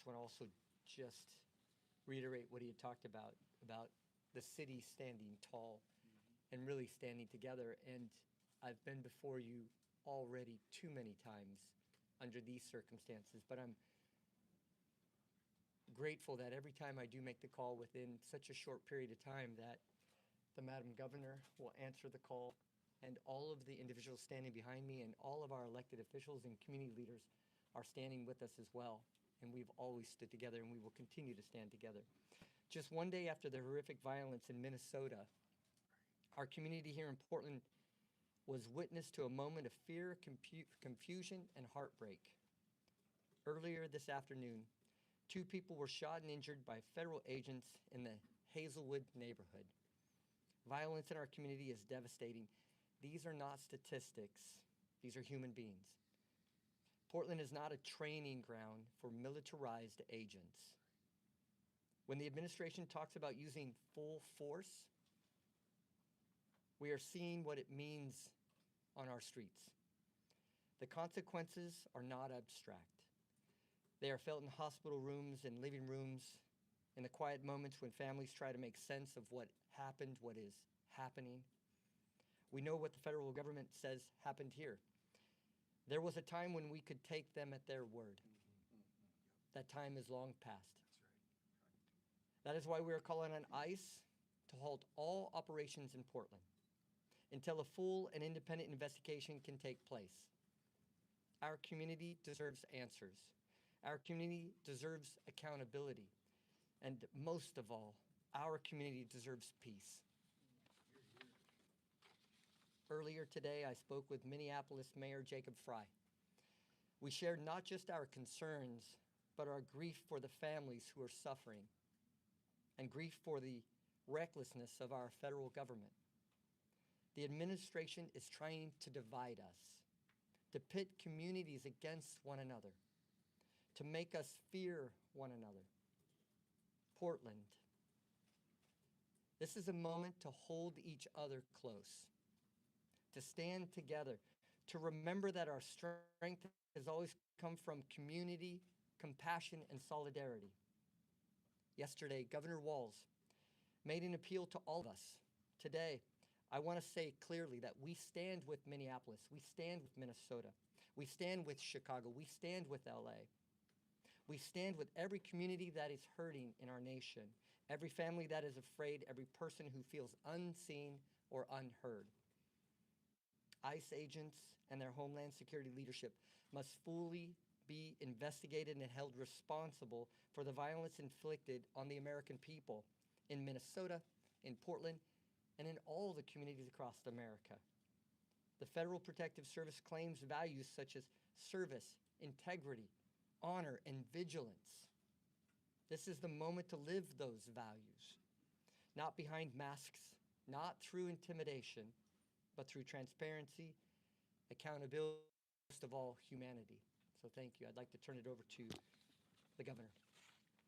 want to also just reiterate what he had talked about the city standing tall and really standing together. And I've been before you already too many times under these circumstances, but I'm grateful that every time I do make the call within such a short period of time that the Madam Governor will answer the call, and all of the individuals standing behind me and all of our elected officials and community leaders are standing with us as well. And we've always stood together, and we will continue to stand together. Just one day after the horrific violence in Minnesota, our community here in Portland was witness to a moment of fear, confusion, and heartbreak. Earlier this afternoon, 2 people were shot and injured by federal agents in the Hazelwood neighborhood. Violence in our community is devastating. These are not statistics. These are human beings. Portland is not a training ground for militarized agents. When the administration talks about using full force, we are seeing what it means on our streets. The consequences are not abstract. They are felt in hospital rooms and living rooms, in the quiet moments when families try to make sense of what happened, what is happening. We know what the federal government says happened here. There was a time when we could take them at their word. That time is long past. That is why we are calling on ICE to halt all operations in Portland until a full and independent investigation can take place. Our community deserves answers. Our community deserves accountability. And most of all, our community deserves peace. Earlier today, I spoke with Minneapolis Mayor Jacob Frey. We shared not just our concerns, but our grief for the families who are suffering and grief for the recklessness of our federal government. The administration is trying to divide us, to pit communities against one another, to make us fear one another. Portland, this is a moment to hold each other close, to stand together, to remember that our strength has always come from community, compassion, and solidarity. Yesterday, Governor Walz made an appeal to all of us. Today, I want to say clearly that we stand with Minneapolis, we stand with Minnesota, we stand with Chicago, we stand with LA. We stand with every community that is hurting in our nation, every family that is afraid, every person who feels unseen or unheard. ICE agents and their Homeland Security leadership must fully be investigated and held responsible for the violence inflicted on the American people in Minnesota, in Portland, and in all the communities across America. The Federal Protective Service claims values such as service, integrity, honor, and vigilance. This is the moment to live those values, not behind masks, not through intimidation, but through transparency, accountability, most of all, humanity. So thank you. I'd like to turn it over to the Governor.